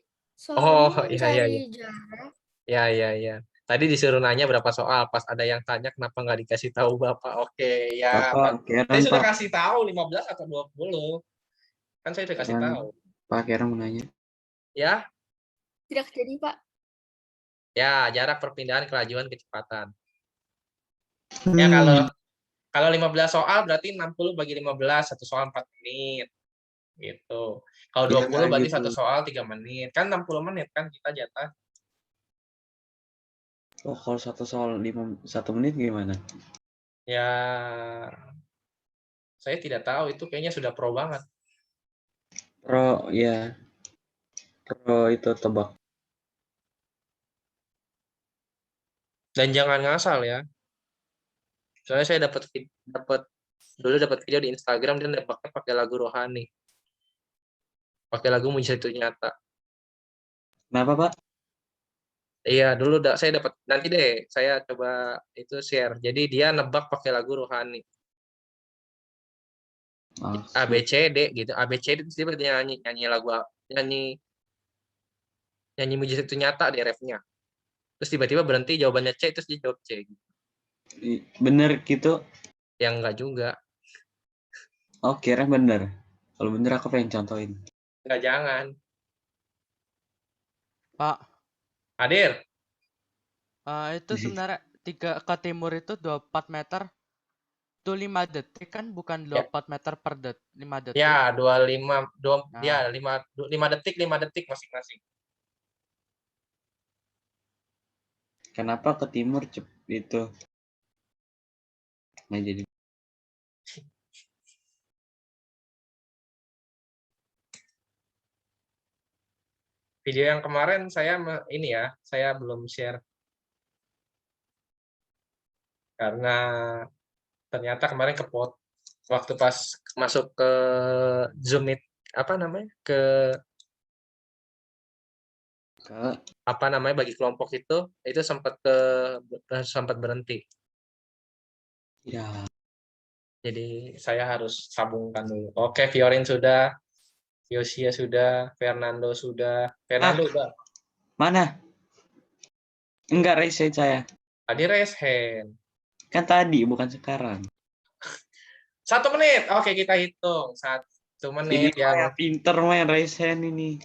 Oh, soalnya iya, iya, mencari iya. jarak. Ya, ya, ya. Tadi disuruh nanya berapa soal, pas ada yang tanya kenapa nggak dikasih tahu Bapak. Oke, ya. Bapak, Saya Karen, sudah Pak. kasih tahu 15 atau 20. Kan saya sudah kasih Karen, tahu. Pak Karen mau nanya. Ya, Tidak jadi, Pak. ya, jarak perpindahan kelajuan kecepatan. Ya, kalau 15 soal berarti 60 bagi 15, satu soal 4 menit. Gitu. Kalau Ya, 20 berarti gitu. satu soal 3 menit. Kan 60 menit kan kita jatah. Oh, kalau satu soal 1 menit gimana? Ya, saya tidak tahu, itu kayaknya sudah pro banget. Pro, ya. Pro itu tebak. Dan jangan ngasal ya. Soalnya saya dapat video di Instagram, dia nebaknya pakai lagu rohani. Pakai lagu Mujizat Itu Nyata. Kenapa, Pak? Iya, dulu saya dapat, nanti deh saya coba itu share. Jadi dia nebak pakai lagu rohani. A B Maksud, C D gitu. A B C D terus dia nyanyi lagu nyanyi Mujizat Itu Nyata di refnya. Terus tiba-tiba berhenti jawabannya C, terus dia jawab C. bener gitu? Yang enggak juga. Oh, kira bener. Kalau bener aku pengen contohin. Enggak, jangan. Pak, Hadir. itu sebenarnya 3 ke timur itu 24 meter. Itu 5 detik kan, bukan Ya. 24 meter per 5 detik. Ya, 25 Nah. ya 5 detik masing-masing. Kenapa ke timur itu? Nah, jadi Video yang kemarin saya belum share. Karena ternyata kemarin waktu pas masuk ke Zoom Meet, bagi kelompok itu sempat berhenti. ya. Jadi saya harus sambungkan dulu. Oke, Fiorin sudah, Yosia sudah, Fernando sudah. Fernando udah. Mana? Enggak raise hand saya. Tadi raise hand. Kan tadi, bukan sekarang. 1 menit. Oke, kita hitung. 1 menit Ini yang pinter main raise hand ini.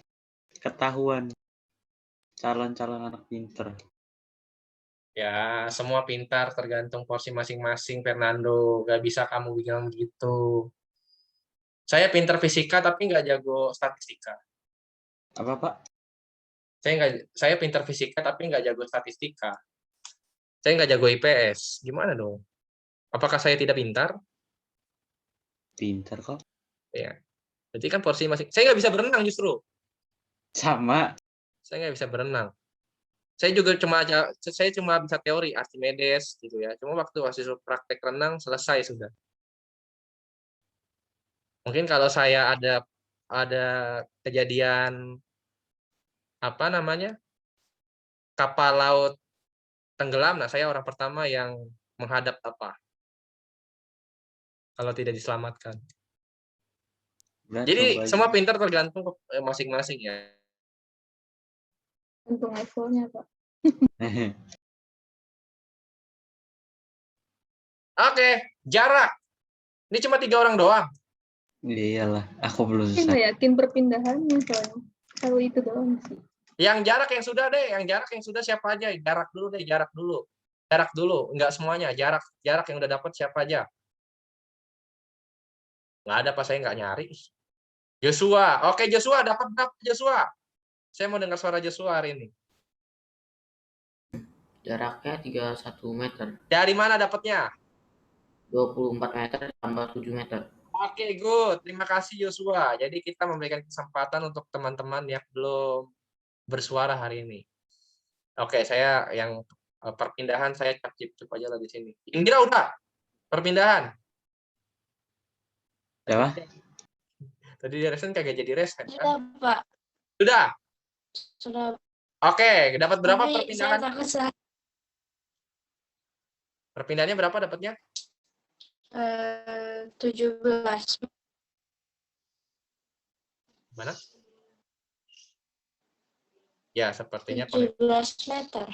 Ketahuan. Calon-calon anak pinter. Ya, semua pintar tergantung porsi masing-masing, Fernando. Gak bisa kamu bilang gitu. Saya pintar fisika tapi nggak jago statistika. Apa, Pak? Saya pintar fisika tapi nggak jago statistika. Saya nggak jago IPS. Gimana dong? Apakah saya tidak pintar? Pinter kok. Ya. Jadi kan porsi masing. Saya nggak bisa berenang justru. Sama. Saya nggak bisa berenang. Saya cuma bisa teori Archimedes gitu ya. Cuma waktu praktek renang selesai sudah. Mungkin kalau saya ada kejadian kapal laut tenggelam, nah saya orang pertama yang menghadap apa kalau tidak diselamatkan. Jadi semua pintar tergantung masing-masing ya. Untuk levelnya, Pak. Oke, jarak. Ini cuma 3 orang doang. Iyalah, aku belum Saya selesai. nggak yakin perpindahannya soalnya. Kalau itu doang sih. Yang jarak yang sudah deh, siapa aja? Jarak dulu. Enggak semuanya, jarak yang udah dapat siapa aja? Nggak ada, pas saya nggak nyari. Joshua. Oke, Joshua dapat berapa Joshua? Saya mau dengar suara Joshua hari ini. Jaraknya 31 meter. Dari mana dapatnya? 24 meter tambah 7 meter. Oke, good. Terima kasih Joshua. Jadi kita memberikan kesempatan untuk teman-teman yang belum bersuara hari ini. Oke, saya yang perpindahan saya cip aja lah di sini. Indra udah. Perpindahan. Siapa? Tadi di resen kagak jadi resen Sudah, kan? Pak. Sudah. Sudah. Oke, dapat berapa Tapi perpindahan? saya takut Perpindahannya berapa dapatnya? 17. Mana? Ya, sepertinya 17 meter.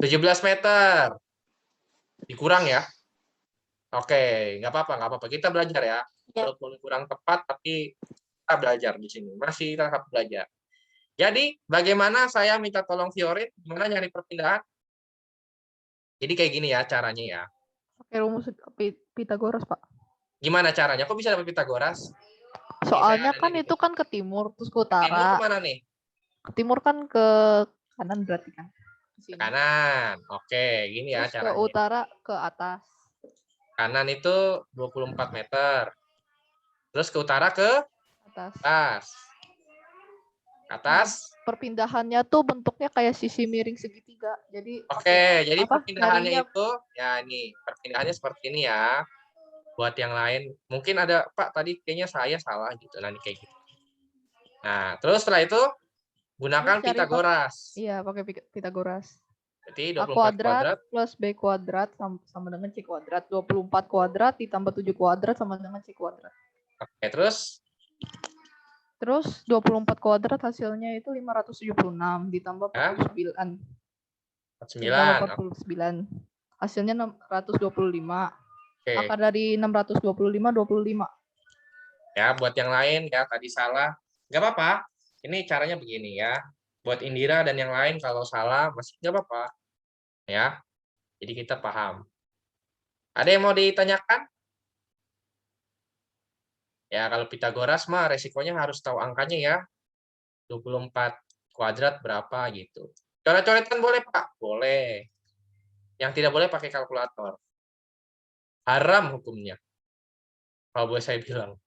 17 meter. Dikurang ya. Oke, nggak apa-apa. Kita belajar ya. Ya. Walaupun kurang tepat, tapi kita belajar di sini. Masih tetap belajar. Jadi, bagaimana saya minta tolong Fiorin, gimana nyari perpindahan? Jadi kayak gini ya caranya ya. Pakai rumus Pitagoras, Pak. Gimana caranya? Kok bisa dapat Pitagoras? Soalnya ada kan nih. itu kan ke timur, terus ke Timur utara. kemana nih? Ke timur kan ke kanan berarti kan. Ke Ke sini. kanan. Oke, gini ya Terus ke caranya. utara ke atas. Kanan itu 24 meter. Terus ke utara ke Atas. atas. Atas. Perpindahannya tuh bentuknya kayak sisi miring segitiga. Jadi Oke, jadi apa, perpindahannya nyarinya- itu ya ini, perpindahannya seperti ini ya. Buat yang lain, mungkin ada Pak tadi kayaknya saya salah gitu nanti kayak gitu. Nah, terus setelah itu gunakan Terus cari Pitagoras. Iya, pakai Pitagoras. Berarti A 24 kuadrat kuadrat plus B kuadrat sama dengan C kuadrat. 24 kuadrat ditambah 7 kuadrat sama dengan C kuadrat. Oke, terus Terus 24 kuadrat hasilnya itu 576 ditambah Ya. 49. 49. 49. Hasilnya 625. Oke. Akar dari 625 25. Ya, buat yang lain ya tadi salah. Nggak apa-apa. Ini caranya begini ya. Buat Indira dan yang lain kalau salah masih nggak apa-apa. Ya. Jadi kita paham. Ada yang mau ditanyakan? Ya, kalau Pitagoras mah resikonya harus tahu angkanya ya. 24 kuadrat berapa gitu. Coret-coretan boleh, Pak? Boleh. Yang tidak boleh pakai kalkulator. Haram hukumnya. Kalau boleh saya bilang.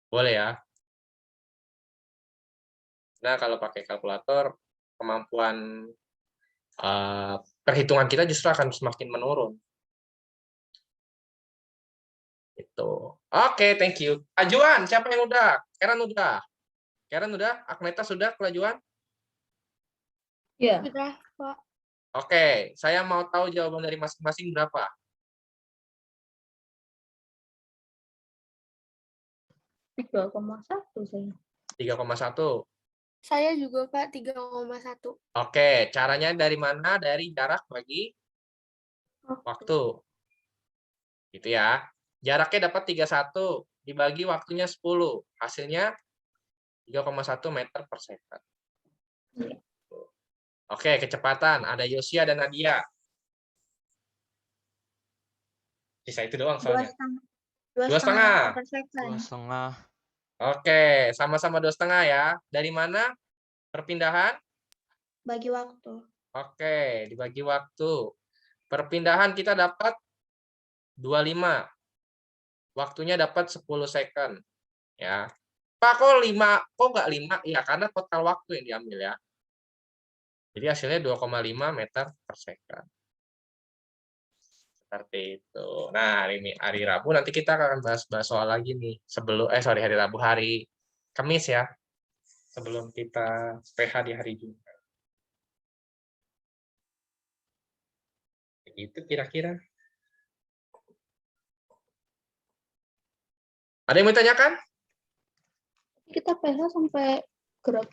Boleh ya. Nah, kalau pakai kalkulator, kemampuan perhitungan kita justru akan semakin menurun. Itu. Oke, thank you. Ajuan, siapa yang udah? Karen udah. Karen udah? Agneta sudah kelajuan? Ya, Sudah, Pak. Oke, saya mau tahu jawaban dari masing-masing berapa? 3,1 saya. 3,1. Saya juga, Pak, 3,1. Oke, caranya dari mana? Dari jarak bagi waktu. Gitu ya. Jaraknya dapat 31, dibagi waktunya 10. Hasilnya 3,1 meter per second. Oke, kecepatan. Ada Yosia dan Nadia. Sisa itu doang soalnya. 2,5. 2,5. Oke, sama-sama 2,5 ya. Dari mana perpindahan? Bagi waktu. Oke, dibagi waktu. Perpindahan kita dapat 25. Waktunya dapat 10 second. Ya. Pak, kok 5? Kok nggak 5? Ya, karena total waktu yang diambil ya. Jadi hasilnya 2,5 meter per second. Seperti itu. Nah, hari Rabu nanti kita akan bahas soal lagi nih. Hari Rabu, hari Kamis ya. Sebelum kita PH di hari Jumat. Begitu kira-kira. Ada yang mau ditanyakan? Kita PH sampai gerak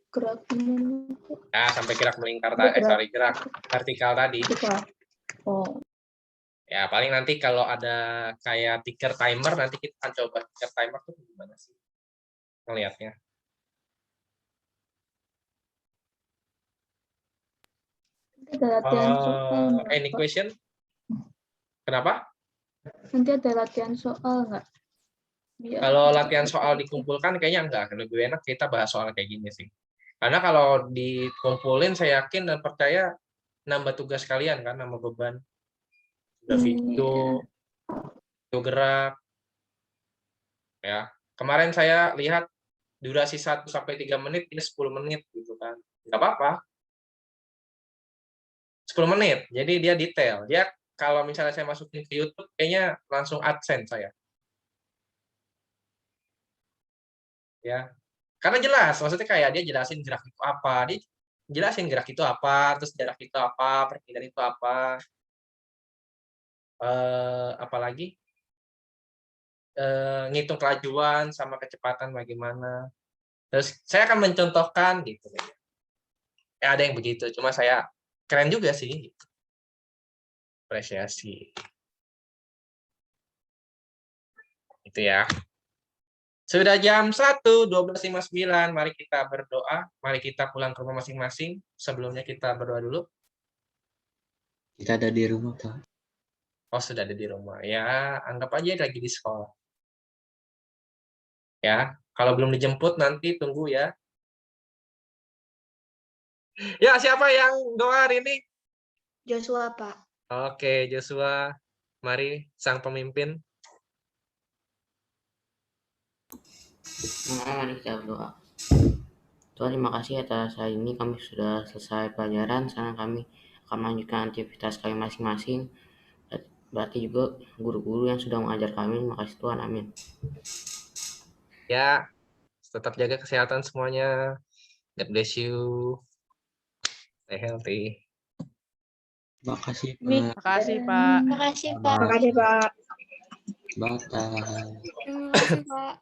gerak ini. Ya, sampai gerak melingkar gerak vertikal tadi. Oh, Ya, paling nanti kalau ada kayak ticker timer, nanti kita akan coba ticker timer tuh gimana sih ngelihatnya. nanti ada latihan soal nggak, Any Pak? question? Kenapa? Nanti ada latihan soal nggak? Biar Kalau latihan soal dikumpulkan kayaknya enggak. Lebih enak kita bahas soal kayak gini sih. Karena kalau dikumpulin saya yakin dan percaya nambah tugas kalian kan, nambah beban. Udah video gerak. Ya. Kemarin saya lihat durasi 1 sampai 3 menit, ini 10 menit gitu kan. Enggak apa-apa. 10 menit. Jadi dia detail. Dia kalau misalnya saya masukin ke YouTube kayaknya langsung AdSense saya. Ya. Karena jelas, maksudnya kayak dia jelasin gerak itu apa, dia jelasin gerak itu apa, terus jarak itu apa, perpindahan itu apa. Apalagi ngitung kelajuan sama kecepatan bagaimana. Terus saya akan mencontohkan gitu. Ada yang begitu, cuma saya keren juga sih. Gitu. Apresiasi. Itu ya. Sudah jam 1:12:59. Mari kita berdoa. Mari kita pulang ke rumah masing-masing. Sebelumnya kita berdoa dulu. Kita ada di rumah, Pak. Oh, sudah ada di rumah. Ya, anggap aja lagi di sekolah. Ya, kalau belum dijemput nanti tunggu ya. Ya, siapa yang doa hari ini? Joshua, Pak. Oke, Joshua. Mari, sang pemimpin. Mari kita berdoa. Tuhan, terima kasih atas hari ini kami sudah selesai pelajaran. Sekarang kami akan melanjutkan aktivitas kami masing-masing. Berarti juga guru-guru yang sudah mengajar kami. Terima kasih Tuhan. Amin. Ya, tetap jaga kesehatan semuanya. God bless you. Stay healthy. Terima kasih, Mik. Pak. Makasih, Pak. Makasih, Pak. Makasih, Pak. Bye. Makasih, Pak.